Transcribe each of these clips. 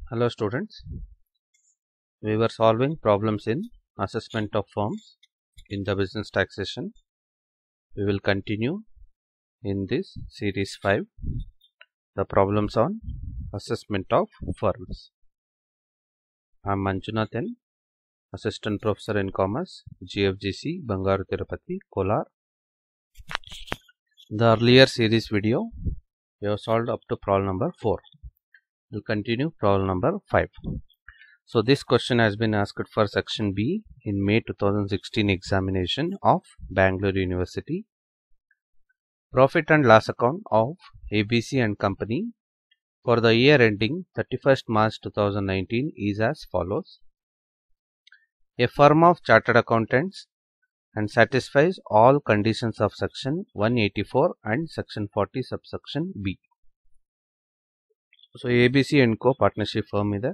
Hello students, we were solving problems in assessment of firms in the business taxation. We will continue in this series 5, the problems on assessment of firms. I am Manjunath N, Assistant Professor in Commerce, GFGC, Bangaru Tirupati, Kolar. In the earlier series video, we have solved up to problem number 4. We will continue problem number 5. So this question has been asked for section B in May 2016 examination of Bangalore University. Profit and loss account of ABC and Company for the year ending 31st March 2019 is as follows. A firm of chartered accountants and satisfies all conditions of section 184 and section 40 subsection B. So ABC and Co partnership firm ಇದೆ.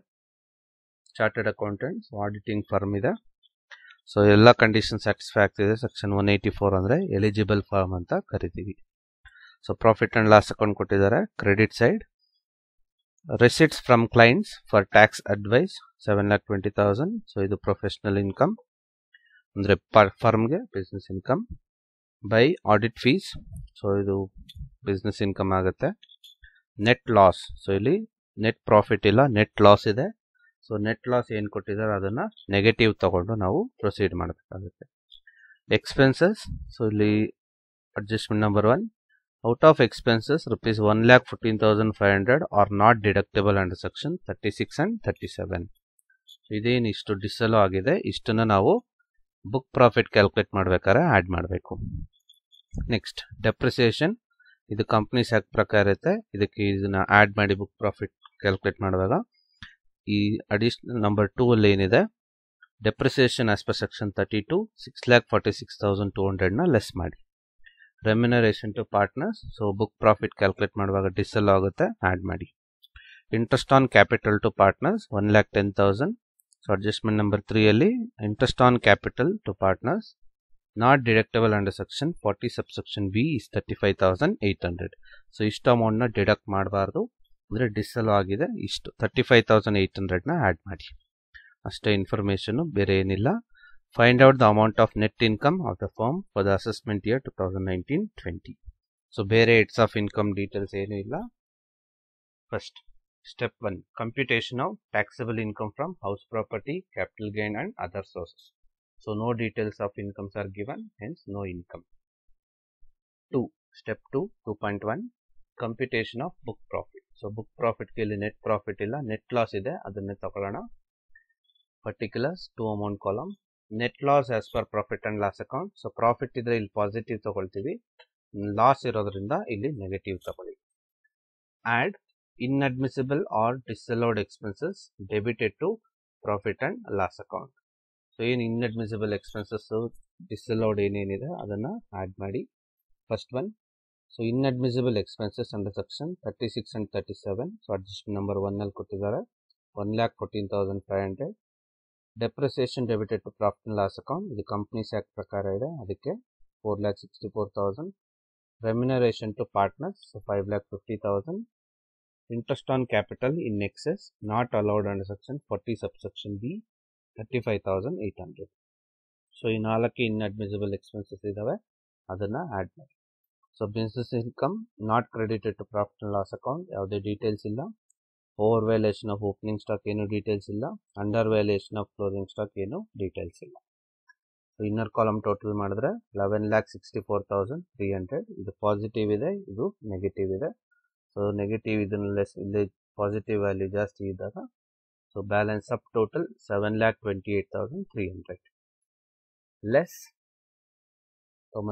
Chartered accountants auditing firm ಇದೆ. So ಎಲ್ಲ condition satisfy ಆಗ್ತಿದೆ. Section 184 ಅಂದರೆ eligible firm ಅಂತ ಕರಿತೀವಿ. So profit and loss account ಕೊಟ್ಟಿದ್ದಾರೆ. Credit side receipts from clients for tax advice 7,20,000. So ಇದು professional income ಅಂದರೆ ಫರ್ಮ್ಗೆ business income. By audit fees, so ಇದು ಬಿಸ್ನೆಸ್ ಇನ್ಕಮ್ ಆಗುತ್ತೆ. ನೆಟ್ ಲಾಸ್, ಸೊ ಇಲ್ಲಿ ನೆಟ್ ಪ್ರಾಫಿಟ್ ಇಲ್ಲ, ನೆಟ್ ಲಾಸ್ ಇದೆ. So net loss ಏನು ಕೊಟ್ಟಿದ್ದಾರೆ ಅದನ್ನು ನೆಗೆಟಿವ್ ತಗೊಂಡು ನಾವು ಪ್ರೊಸೀಡ್ ಮಾಡಬೇಕಾಗುತ್ತೆ. ಎಕ್ಸ್ಪೆನ್ಸಸ್, ಸೊ ಇಲ್ಲಿ adjustment number 1, out of expenses rupees 1,14,500 are not deductible under section 36 and 37. ಇದೇನು ಇಷ್ಟು ಡಿಸಲೋ ಆಗಿದೆ, ಇಷ್ಟನ್ನು ನಾವು ಬುಕ್ ಪ್ರಾಫಿಟ್ ಕ್ಯಾಲ್ಕುಲೇಟ್ ಮಾಡಬೇಕಾದ್ರೆ ಆ್ಯಡ್ ಮಾಡಬೇಕು. ನೆಕ್ಸ್ಟ್ ಡೆಪ್ರಿಸಿಯೇಷನ್, ಇದು ಕಂಪ್ನೀಸ್ ಆ್ಯಕ್ಟ್ ಪ್ರಕಾರ ಇರುತ್ತೆ. ಇದಕ್ಕೆ ಇದನ್ನು ಆ್ಯಡ್ ಮಾಡಿ ಬುಕ್ ಪ್ರಾಫಿಟ್ ಕ್ಯಾಲ್ಕುಲೇಟ್ ಮಾಡುವಾಗ ಈ ಅಡಿಷನಲ್ ನಂಬರ್ 2 ಅಲ್ಲಿ ಏನಿದೆ ಡೆಪ್ರಿಸಿಯೇಷನ್ ಆಸ್ ಪರ್ ಸೆಕ್ಷನ್ 32 6,46,200ನ ಲೆಸ್ ಮಾಡಿ. Remuneration to partners, so book profit calculate ಮಾಡುವಾಗ ಡಿಸಲ್ ಆಗುತ್ತೆ, ಆ್ಯಡ್ ಮಾಡಿ. Interest on capital to partners 1,10,000. So adjustment number 3 ಅಲ್ಲಿ interest on capital to partners not deductible under section 40 subsection B is 35,800. So ಇಷ್ಟು ಅಮೌಂಟ್ನ deduct ಮಾಡಬಾರ್ದು, ಅಂದರೆ diesel ಆಗಿದೆ. ಇಷ್ಟು 35,800ನ ಆ್ಯಡ್ ಮಾಡಿ. ಅಷ್ಟೇ ಇನ್ಫಾರ್ಮೇಷನು, ಬೇರೆ ಏನಿಲ್ಲ. Find out the amount of net income of the firm for the assessment year 2019-20. So ಬೇರೆ ಹೆಡ್ಸ್ ಆಫ್ ಇನ್ಕಮ್ ಡೀಟೇಲ್ಸ್ ಏನೂ ಇಲ್ಲ. First step 1, computation of taxable income from house property, capital gain and other sources. So no details of incomes are given, hence no income. 2, step 2, 2.1, computation of book profit. So book ಪ್ರಾಫಿಟ್ಗೆ ಇಲ್ಲಿ net profit ಇಲ್ಲ, net loss ಇದೆ, ಅದನ್ನೇ ತಗೊಳ್ಳೋಣ. Particulars 2 amount column. Net loss as per profit and loss account. So profit ಇದ್ರೆ ಇಲ್ಲಿ positive ತಗೊಳ್ತೀವಿ, loss ಇರೋದ್ರಿಂದ ಇಲ್ಲಿ ನೆಗೆಟಿವ್ ತಗೊಳ್ಳಿ. Add inadmissible or disallowed expenses debited to profit and loss account. So ಏನು ಇನ್ಅಡ್ಮಿಸಿಬಲ್ ಎಕ್ಸ್ಪೆನ್ಸಸ್ ಡಿಸಲೋಡ್ ಏನೇನಿದೆ ಅದನ್ನು add ಮಾಡಿ. First one, so inadmissible expenses under section 36 and 37. So adjustment number 1 ಅಲ್ಲಿ ಕೊಟ್ಟಿದ್ದಾರೆ 1,14,500. Depreciation debited to profit and loss account, ಇದು companies act ಪ್ರಕಾರ ಇದೆ, ಅದಕ್ಕೆ 4,64,000. Remuneration to partners, so 5,50,000. Interest on capital in excess not allowed under section 40 subsection B 35,800. So ಈ 4 inadmissible expenses ಇದ್ದಾವೆ, ಅದನ್ನು add ಮಾಡಿ. So business income not credited to profit and loss account, ಯಾವುದೇ details ಇಲ್ಲ. Over valuation of opening stock ಏನು details ಇಲ್ಲ. Under valuation of closing stock ಏನು details ಇಲ್ಲ. ಸೊ ಇನ್ನರ್ ಕಾಲಮ್ ಟೋಟಲ್ ಮಾಡಿದ್ರೆ 11,64,300. ಇದು ಪಾಸಿಟಿವ್ ಇದೆ, ಇದು ನೆಗೆಟಿವ್ ಇದೆ. ಸೊ ನೆಗೆಟಿವ್ ಇದನ್ನು ಲೆಸ್, ಇಲ್ಲಿ ಪಾಸಿಟಿವ್ ವ್ಯಾಲ್ಯೂ ಜಾಸ್ತಿ ಇದ್ದಾಗ so balance up total 7,28,300 less.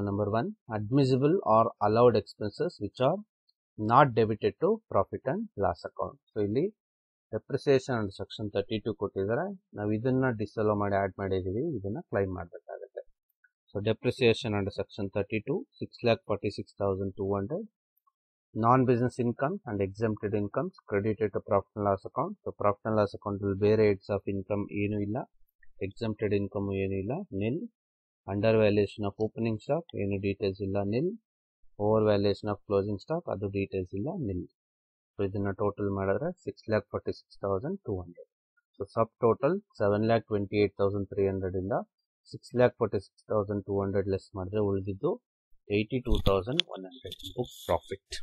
Number 1, admissible or allowed expenses which are not debited to profit and loss account. So ಇಲ್ಲಿ ಡೆಪ್ರಿಸಿಯೇಷನ್ ಅಂಡ್ ಸೆಕ್ಷನ್ 32 ಕೊಟ್ಟಿದ್ದಾರೆ, ನಾವು ಇದನ್ನು ಡಿಸಲೋ ಮಾಡಿ ಆ್ಯಡ್ ಮಾಡಿದ್ದೀವಿ, ಇದನ್ನು ಕ್ಲೈಮ್ ಮಾಡಬೇಕಾಗುತ್ತೆ. So depreciation and section 32 6,46,200. Non business income and exempted incomes credited to profit and loss account. So profit and loss ಅಕೌಂಟಲ್ಲಿ ಬೇರೆ ಹೆಡ್ಸ್ ಆಫ್ ಇನ್ಕಮ್ ಏನೂ ಇಲ್ಲ, ಎಕ್ಸೆಂಪ್ಟೆಡ್ ಇನ್ಕಮ್ ಏನೂ ಇಲ್ಲ, nil. Under valuation of opening stock ಏನು details ಇಲ್ಲ, nil. Over valuation of closing stock ಅದು details ಇಲ್ಲ, ನಿಲ್. ಸೊ ಇದನ್ನು ಟೋಟಲ್ ಮಾಡಿದ್ರೆ 6,46,200. ಸೊ ಸಬ್ ಟೋಟಲ್ 7,28,300 ಇಂದ 6,46,200 ಲೆಸ್ ಮಾಡಿದ್ರೆ ಉಳಿದಿದ್ದು 82,100 ಬುಕ್ ಪ್ರಾಫಿಟ್.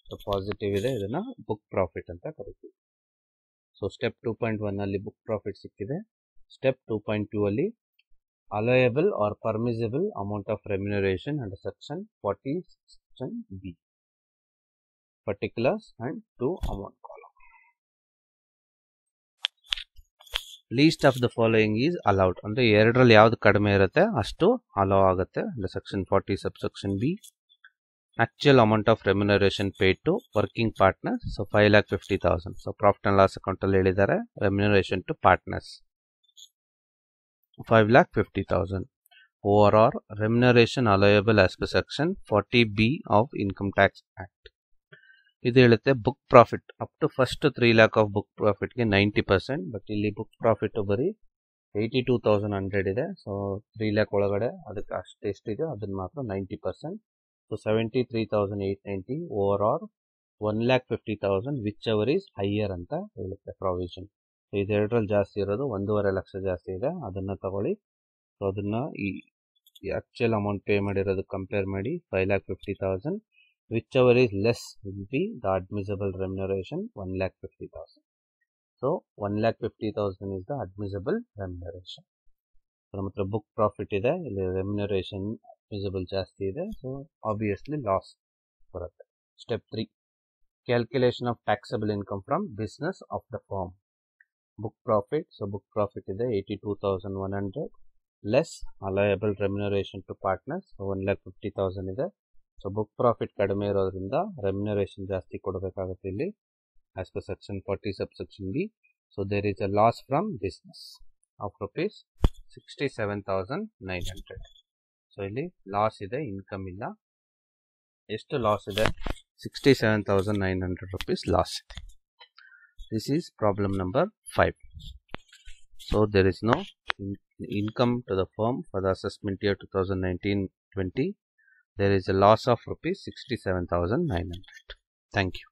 ಸೊ ಪಾಸಿಟಿವ್ ಇದೆ, ಇದನ್ನ ಬುಕ್ ಪ್ರಾಫಿಟ್ ಅಂತ ಕರಿತೀವಿ. ಸೊ ಸ್ಟೆಪ್ 2.1 ಅಲ್ಲಿ ಬುಕ್ ಪ್ರಾಫಿಟ್ ಸಿಕ್ಕಿದೆ. ಸ್ಟೆಪ್ 2.2 ಅಲ್ಲಿ allowable or permissible amount of remuneration under section 40 section B, particulars and to amount column. Least of the following is allowed. ಅಂದ್ರೆ ಎರಡರಲ್ಲಿ ಯಾವುದು ಕಡಿಮೆ ಇರುತ್ತೆ ಅಷ್ಟು ಅಲೋ ಆಗುತ್ತೆ under section 40 subsection B. Actual amount of remuneration paid to working partners, so 5,50,000. So profit and loss account ಅಲ್ಲಿ ಹೇಳಿದ್ದಾರೆ remuneration to partners 5,50,000. Overall remuneration allowable as per section 40B of Income Tax Act. ಇದು ಹೇಳುತ್ತೆ book profit up to first 3 lakh of book ಪ್ರಾಫಿಟ್ಗೆ 90%, but ಇಲ್ಲಿ book profit ಬರೀ 82,100 ಇದೆ. So 3 lakh ಒಳಗಡೆ ಅದಕ್ಕೆ ಅಷ್ಟು ಎಷ್ಟಿದೆ ಅದನ್ನು ಮಾತ್ರ 90%. So 73,890. Over all 1,50,000 which ever is higher ಅಂತ ಹೇಳುತ್ತೆ ಪ್ರಾವಿಷನ್. ಸೊ ಇದೆರಡರಲ್ಲಿ ಜಾಸ್ತಿ ಇರೋದು 1.5 ಲಕ್ಷ ಜಾಸ್ತಿ ಇದೆ, ಅದನ್ನು ತಗೊಳ್ಳಿ. ಸೊ ಅದನ್ನ ಈ ಆಕ್ಚುಯಲ್ ಅಮೌಂಟ್ ಪೇ ಮಾಡಿರೋದು ಕಂಪೇರ್ ಮಾಡಿ 5,50,000. Which ever is less will be the admissible remuneration 1,50,000. So 1,50,000 is the admissible remuneration. ನಮ್ಮ ಹತ್ರ ಬುಕ್ ಪ್ರಾಫಿಟ್ ಇದೆ, ಇಲ್ಲಿ ರೆಮ್ಯುನರೇಷನ್ ಅಡ್ಮಿಸಬಲ್ ಜಾಸ್ತಿ ಇದೆ, ಸೊ ಆಬ್ವಿಯಸ್ಲಿ ಲಾಸ್ ಬರುತ್ತೆ. Step 3 calculation of taxable income from business of the firm. Book profit, so book profit ಇದೆ 82,100 less allowable remuneration to partners 1,50,000 ಇದೆ. So book profit ಕಡಿಮೆ ಇರೋದ್ರಿಂದ ರೆಮ್ಯುನರೇಷನ್ ಜಾಸ್ತಿ ಕೊಡಬೇಕಾಗುತ್ತೆ ಇಲ್ಲಿ as per section 40 subsection B. So there is a loss from business of rupees 67,900. So ಇಲ್ಲಿ loss ಇದೆ, income ಇಲ್ಲ. ಎಷ್ಟು ಲಾಸ್ ಇದೆ? 67,900 rupees ಲಾಸ್ ಇದೆ. This is problem number 5. So there is no income to the firm for the assessment year 2019-20. There is a loss of rupees 67,900. Thank you.